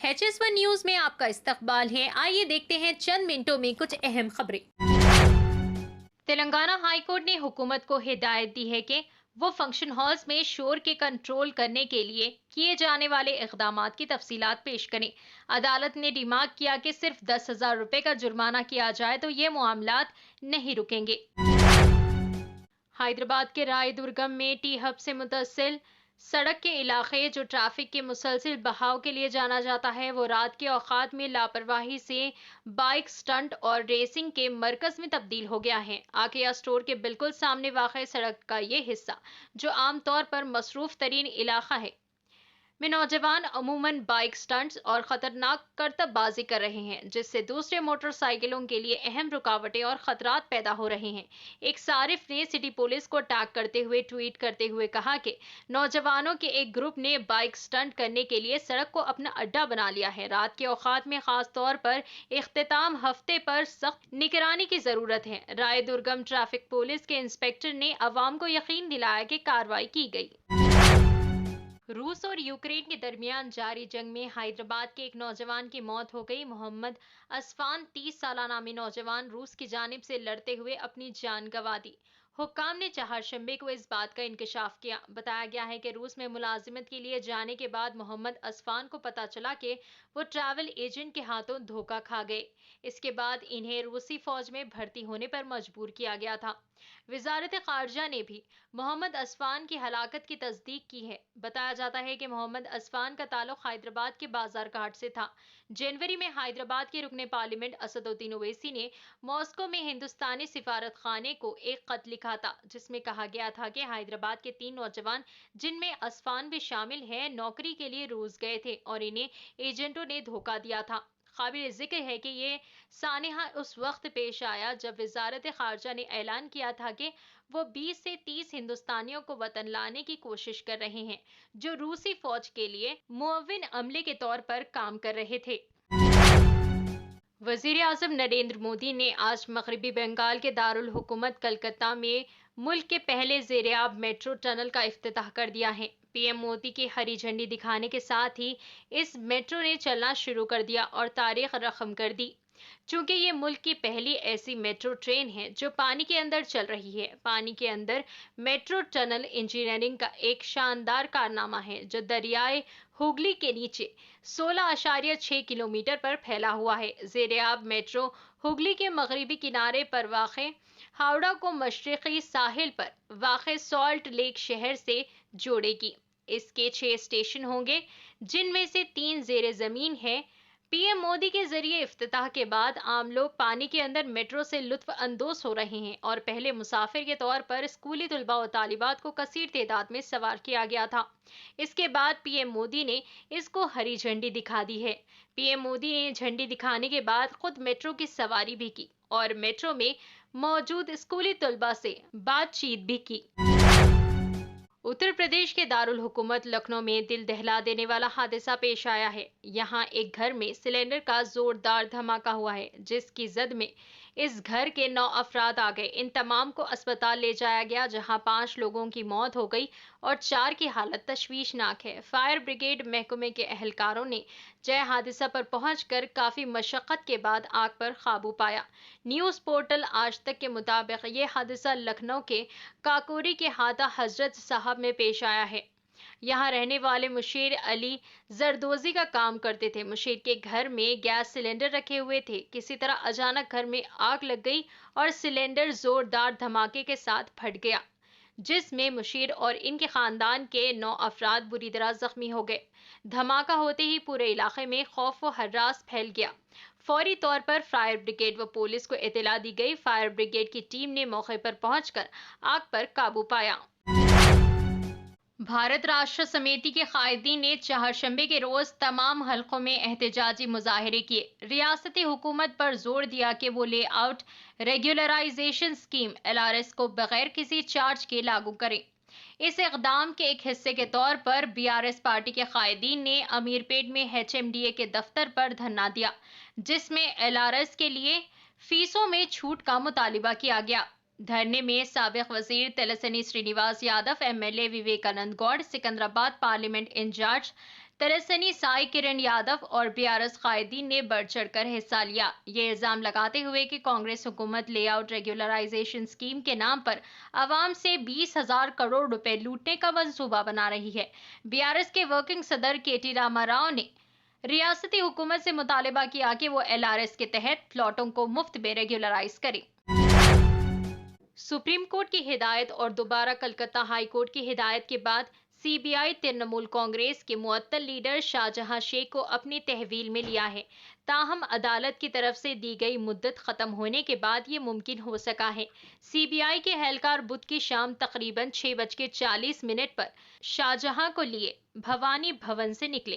HS1 news में आपका इस्तकबाल है। आइए देखते हैं चंद मिनटों में कुछ अहम खबरें। तेलंगाना हाई कोर्ट ने हुकूमत को हिदायत दी है कि वो फंक्शन हॉल्स में शोर के कंट्रोल करने के लिए किए जाने वाले इकदामात की तफसीलात पेश करें। अदालत ने रिमार्क किया कि सिर्फ 10,000 रुपए का जुर्माना किया जाए तो ये मामलात नहीं रुकेंगे। हैदराबाद के रायदुर्गम में टी हब से मुतसिल सड़क के इलाके जो ट्रैफिक के मुसलसिल बहाव के लिए जाना जाता है, वो रात के औकात में लापरवाही से बाइक स्टंट और रेसिंग के मरकज में तब्दील हो गया है। आकिया स्टोर के बिल्कुल सामने वाक़ सड़क का ये हिस्सा, जो आमतौर पर मसरूफ तरीन इलाका है, में नौजवान अमूमन बाइक स्टंट्स और खतरनाक करतबबाजी कर रहे हैं, जिससे दूसरे मोटरसाइकिलों के लिए अहम रुकावटें और खतरात पैदा हो रहे हैं। एक सारिफ ने सिटी पुलिस को टैग करते हुए ट्वीट करते हुए कहा कि नौजवानों के एक ग्रुप ने बाइक स्टंट करने के लिए सड़क को अपना अड्डा बना लिया है। रात के औकात में खास तौर पर इख्तिताम हफ्ते पर सख्त निगरानी की जरूरत है। रायदुर्गम ट्रैफिक पुलिस के इंस्पेक्टर ने अवाम को यकीन दिलाया कि कार्रवाई की गई। रूस और यूक्रेन के दरमियान जारी जंग में हैदराबाद के एक नौजवान की मौत हो गई। मोहम्मद असफान 30 साल नामी नौजवान रूस की जानिब से लड़ते हुए अपनी जान गंवा दी। हुक्काम ने चारशंबे को इस बात का इंकशाफ किया। बताया गया है कि रूस में मुलाजिमत के लिए जाने के बाद मोहम्मद असफान को पता चला कि वो ट्रैवल एजेंट के हाथों धोखा खा गए। इसके बाद इन्हें रूसी फौज में भर्ती होने पर मजबूर किया गया था। वजारत खारजा ने भी मोहम्मद असफान की हलाकत की तस्दीक की है। बताया जाता है कि मोहम्मद असफान का ताल्लुक हैदराबाद के बाजार घाट से था। जनवरी में हैदराबाद के रुकने पार्लियामेंट असदुद्दीन ओवैसी ने मॉस्को में हिंदुस्तानी सिफारत खाने को एक खत लिखा था, जिसमें कहा गया था कि हैदराबाद के 3 नौजवान, जिनमें असफान भी शामिल है, नौकरी के लिए रूस गए थे और इन्हें एजेंटों ने धोखा दिया था। काबिल जिक्र है कि ये सानिहा उस वक्त पेश आया जब वजारत खारजा ने ऐलान किया था कि वो 20 से 30 हिंदुस्तानियों को वतन लाने की कोशिश कर रहे हैं, जो रूसी फौज के लिए मुअव्विन अमले के तौर पर काम कर रहे थे। वजीर आजम नरेंद्र मोदी ने आज मगरबी बंगाल के दारुल हुकूमत कलकत्ता में मुल्क के पहले ज़ेरे-आब मेट्रो टनल का इफ्तिताह कर दिया है। पीएम मोदी की हरी झंडी दिखाने के साथ ही इस मेट्रो ने चलना शुरू कर दिया और तारीख रकम कर दी। चूंकि ये मुल्क की पहली ऐसी मेट्रो ट्रेन है जो पानी के अंदर चल रही है। पानी के अंदर मेट्रो टनल इंजीनियरिंग का एक शानदार कारनामा है, जो दरियाए हुगली के नीचे 16.6 किलोमीटर पर फैला हुआ है। ज़ेरे-आब मेट्रो हुगली के मगरबी किनारे पर वाक़े हावड़ा को मशरक़ी साहिल पर वाक़े सॉल्ट लेक शहर से जोड़ेगी। इसके 6 स्टेशन होंगे, जिनमें से 3 ज़ेरे ज़मीन है। पीएम मोदी के जरिए इफ्तिताह के बाद आम लोग पानी के अंदर मेट्रो से लुत्फ अंदोज हो रहे हैं और पहले मुसाफिर के तौर पर स्कूली तुलबा और तालिबात को कसीर तादाद में सवार किया गया था। इसके बाद पीएम मोदी ने इसको हरी झंडी दिखा दी है। पीएम मोदी ने झंडी दिखाने के बाद खुद मेट्रो की सवारी भी की और मेट्रो में मौजूद स्कूली तुलबा से बातचीत भी की। उत्तर प्रदेश के दारुल हुकूमत लखनऊ में दिल दहला देने वाला हादसा पेश आया है। यहाँ एक घर में सिलेंडर का जोरदार धमाका हुआ है, जिसकी जद में इस घर के 9 अफराद आ गए। इन तमाम को अस्पताल ले जाया गया, जहां 5 लोगों की मौत हो गई और 4 की हालत तशवीशनाक है। फायर ब्रिगेड महकमे के एहलकारों ने जय हादसा पर पहुंचकर काफी मशक्कत के बाद आग पर काबू पाया। न्यूज पोर्टल आज तक के मुताबिक ये हादसा लखनऊ के काकोरी के हाता हजरत साहब में पेश आया है। यहाँ रहने वाले मुशीर अली जरदोजी का काम करते थे। मुशीर के घर में गैस सिलेंडर रखे हुए थे। किसी तरह अचानक घर में आग लग गई और सिलेंडर जोरदार धमाके के साथ फट गया, जिसमें मुशीर और इनके खानदान के 9 अफराद बुरी तरह जख्मी हो गए। धमाका होते ही पूरे इलाके में खौफ व हर्रास फैल गया। फौरी तौर पर फायर ब्रिगेड व पुलिस को इत्तला दी गई। फायर ब्रिगेड की टीम ने मौके पर पहुंचकर आग पर काबू पाया। भारत राष्ट्र समिति के कायदीन ने चारशंबे के रोज तमाम हलकों में एहतजाजी मुजाहरे किए। रियासती हुकूमत पर जोर दिया कि वो लेआउट रेगुलराइजेशन स्कीम LRS को बगैर किसी चार्ज के लागू करें। इस इकदाम के एक हिस्से के तौर पर BRS पार्टी के कायदीन ने अमीरपेट में HMDA के दफ्तर पर धरना दिया, जिसमें LRS के लिए फीसों में छूट का मुतालिबा किया गया। धरने में साबिक वजीर Talasani Srinivas Yadav, MLA Vivekanand Goud, Secunderabad parliament incharge Talasani Sai Kiran Yadav और बीआरएस कायदीन ने बढ़ चढ़ कर हिस्सा लिया, ये इल्जाम लगाते हुए कि कांग्रेस हुकूमत लेआउट रेगुलराइजेशन स्कीम के नाम पर आवाम से 20,000 करोड़ रुपए लूटने का मंसूबा बना रही है। बीआरएस के वर्किंग सदर केटी रामाराव ने रियासती हुकूमत से मुतालबा किया कि वो एलआरएस के तहत प्लॉटों को मुफ्त में रेगुलराइज करे। सुप्रीम कोर्ट की हिदायत और दोबारा कलकत्ता हाई कोर्ट की हिदायत के बाद सीबीआई तृणमूल कांग्रेस के मुअत्तल लीडर शाहजहां शेख को अपनी तहवील में लिया है। ताहम अदालत की तरफ से दी गई मुद्दत खत्म होने के बाद ये मुमकिन हो सका है। सीबीआई के एहलकार बुध की शाम तकरीबन 6:40 पर शाहजहां को लिए भवानी भवन से निकले।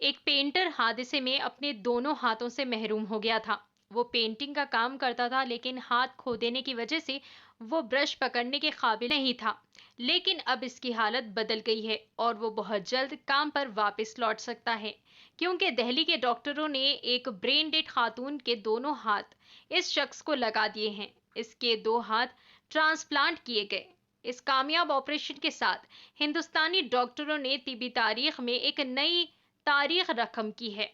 एक पेंटर हादसे में अपने दोनों हाथों से महरूम हो गया था। वो पेंटिंग का काम करता था, लेकिन हाथ खो देने की वजह से वो ब्रश पकड़ने के काबिल नहीं था। लेकिन अब इसकी हालत बदल गई है और वो बहुत जल्द काम पर वापस लौट सकता है, क्योंकि दिल्ली के डॉक्टरों ने एक ब्रेन डेड खातून के दोनों हाथ इस शख्स को लगा दिए हैं। इसके 2 हाथ ट्रांसप्लांट किए गए। इस कामयाब ऑपरेशन के साथ हिंदुस्तानी डॉक्टरों ने तिबी तारीख में एक नई तारीख रकम की है।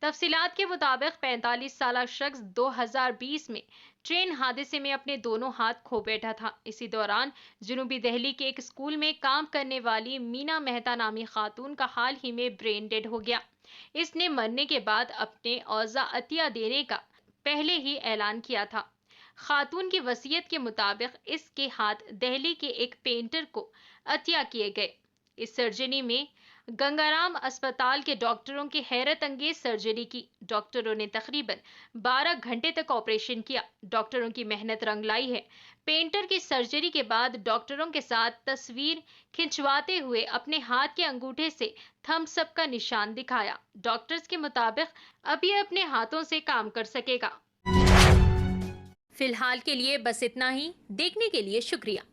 तफसीलात के मुताबिक 45 साल शख्स 2020 में ट्रेन हादसे में अपने दोनों हाथ खो बैठा था। इसी दौरान जनूबी दिल्ली के एक स्कूल में काम करने वाली मीना मेहता नामी खातून का हाल ही में ब्रेन डेड हो गया। इसने मरने के बाद अपने औज़ा अतिया देने का पहले ही ऐलान किया था। खातून की वसीयत के मुताबिक इसके हाथ दिल्ली के एक पेंटर को अतिया किए गए। इस सर्जरी में गंगाराम अस्पताल के डॉक्टरों की हैरत अंगेज सर्जरी की। डॉक्टरों ने तकरीबन 12 घंटे तक ऑपरेशन किया। डॉक्टरों की मेहनत रंग लाई है। पेंटर की सर्जरी के बाद डॉक्टरों के साथ तस्वीर खिंचवाते हुए अपने हाथ के अंगूठे से थम्स अप का निशान दिखाया। डॉक्टर्स के मुताबिक अब ये अपने हाथों से काम कर सकेगा। फिलहाल के लिए बस इतना ही। देखने के लिए शुक्रिया।